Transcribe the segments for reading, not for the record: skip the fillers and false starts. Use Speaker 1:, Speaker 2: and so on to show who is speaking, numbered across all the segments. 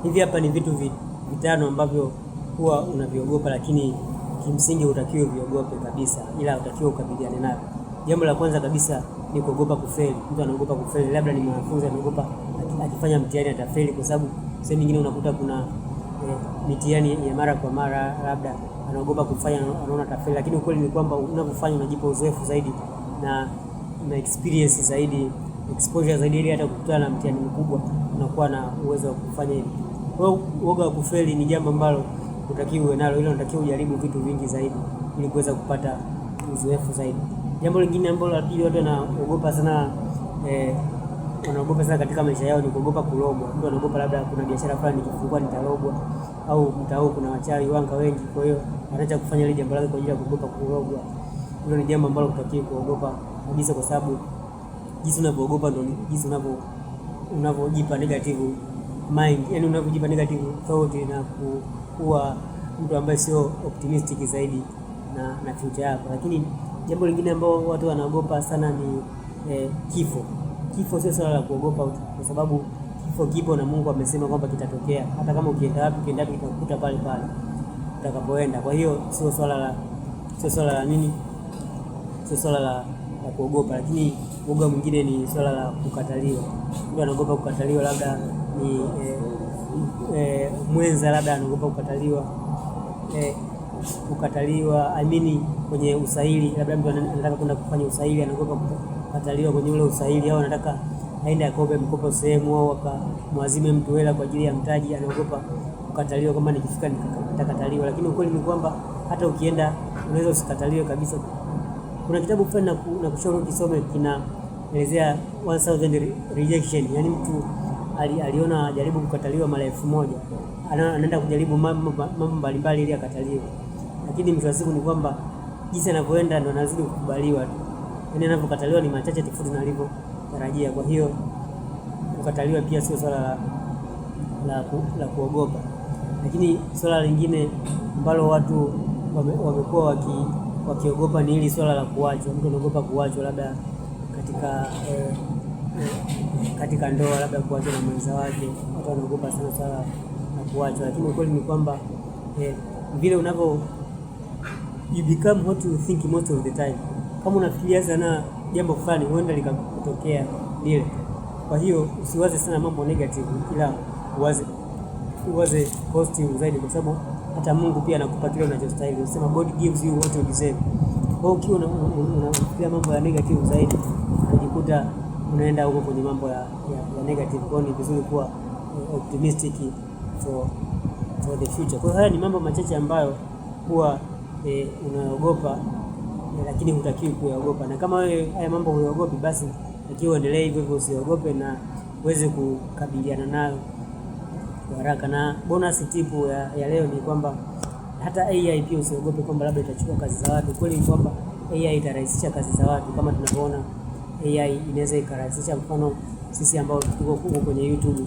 Speaker 1: Hivi hapa ni vitu vitano ambavyo huwa unaviogopa, lakini kimsingi hutakiwi viogope kabisa, ila hutakiwi ukabiliane navyo. Jambo la kwanza kabisa ni kuogopa kufeli. Mtu anaogopa kufeli, labda ni mwanafunzi anaogopa akifanya mtihani atafeli, kwa sababu sehemu nyingine unakuta kuna mitihani ya mara kwa mara, labda anaogopa kufanya, anaona atafeli. Lakini ukweli ni kwamba unapofanya unajipa uzoefu zaidi na experience zaidi, exposure zaidi, ili hata kukutana na mtihani mkubwa unakuwa na uwezo wa kufanya hivi. Kwa hiyo uoga wa kufeli ni jambo ambalo utakiwa uwe nalo, ila unatakiwa ujaribu vitu vingi zaidi ili kuweza kupata uzoefu zaidi. Jambo lingine ambalo la pili watu wanaogopa sana wanaogopa sana katika maisha yao ni kuogopa kulogwa. Mtu anaogopa labda kuna biashara fulani nikifungua nitalogwa, au mtao kuna wachawi wanga wengi, kwa hiyo anaacha kufanya ile jambo lake kwa ajili ya kuogopa kulogwa. Hilo ni jambo ambalo utakiwa kuogopa kabisa, kwa sababu jinsi unavyoogopa ndio jinsi unavyojipa negative mind, yani unavyojipa negative thought na kuwa mtu ambaye sio optimistic zaidi na future yako. Lakini jambo lingine ambalo watu wanaogopa sana ni kifo. Kifo sio swala la kuogopa, kwa sababu kifo kipo na Mungu amesema kwamba kitatokea. Hata kama ukienda wapi kitakukuta pale pale utakapoenda. Kwa hiyo sio swala la kuogopa. Lakini uoga mwingine ni swala la kukataliwa. Mtu anaogopa kukataliwa, labda ni mwenza, labda anaogopa kukataliwa kwenye usaili. Labda mtu anataka kwenda kufanya usaili, anaogopa kukataliwa kwenye ule usaili, au anataka aende akope mkopo sehemu, au akamwazime mtu hela kwa ajili ya mtaji, anaogopa kukataliwa kama nikifika nitakataliwa. Lakini ukweli ni kwamba hata ukienda unaweza usikataliwe kabisa. Kuna kitabu fulani na kushauri ukisome, kinaelezea 1000 rejection, yani mtu aliona ajaribu kukataliwa mara 1000, anaenda kujaribu mambo mbalimbali ili akataliwe, lakini mwisho wa siku ni kwamba jinsi anavyoenda ndo anazidi kukubaliwa tu. Yani anapokataliwa ni machache tofauti na alivyotarajia. Kwa hiyo kukataliwa pia sio swala la kuogopa. Lakini swala lingine ambalo watu wamekuwa wakiogopa ni hili swala la kuachwa. Mtu anaogopa kuachwa, labda katika ndoa, labda kuachwa na mwenza wake. Watu wanaogopa sana swala la kuachwa, lakini ukweli ni kwamba vile you become what you think most of the time. Kama unafikiria sana jambo fulani, huenda likakutokea lile. Kwa hiyo usiwaze sana mambo negative, ila uwaze positive zaidi, kwa sababu hata Mungu pia anakupa kile unachostahili. Unasema God gives you what you deserve. Kwa hiyo ukiwa unafikiria mambo ya negative zaidi, unajikuta unaenda huko kwenye mambo ya negative. Kwa hiyo ni vizuri kuwa optimistic for the future. Kwa hiyo haya ni mambo machache ambayo huwa unaogopa, lakini hutakiwi kuyaogopa. Na kama wewe haya mambo huyaogopi, basi ukiwa endelee hivyo hivyo, usiogope na uweze kukabiliana nayo kwa haraka. Na bonus tip ya leo ni kwamba hata AI pia usiogope kwamba labda itachukua kazi za watu. Kweli ni kwamba AI itarahisisha kazi za watu, kama tunavyoona AI inaweza ikarahisisha. Mfano sisi ambao tuko kwenye YouTube,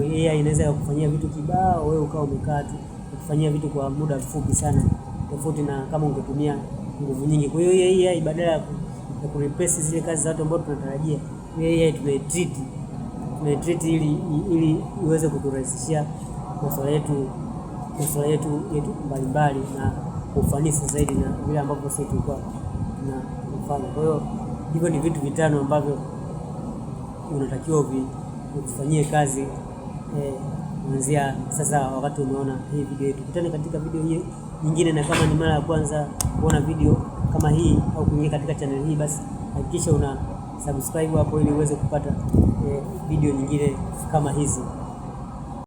Speaker 1: AI inaweza kufanyia vitu kibao, wewe ukao umekaa tu kufanyia vitu kwa muda mfupi sana, tofauti na kama ungetumia nguvu nyingi. Kwa hiyo AI badala ya kureplace zile kazi za watu ambao tunatarajia, AI tunaitreat ili iweze kuturahisishia masuala yetu mbalimbali na ufanisi zaidi na vile ambavyo sisi tulikuwa tunafanya. Kwa hiyo hivyo ni vitu vitano ambavyo unatakiwa uvifanyie kazi kuanzia sasa, wakati umeona hii video yetu. Tukutane katika video nyingine, na kama ni mara ya kwanza kuona video kama hii au kuingia katika channel hii, basi hakikisha una subscribe hapo ili uweze kupata video nyingine kama hizi.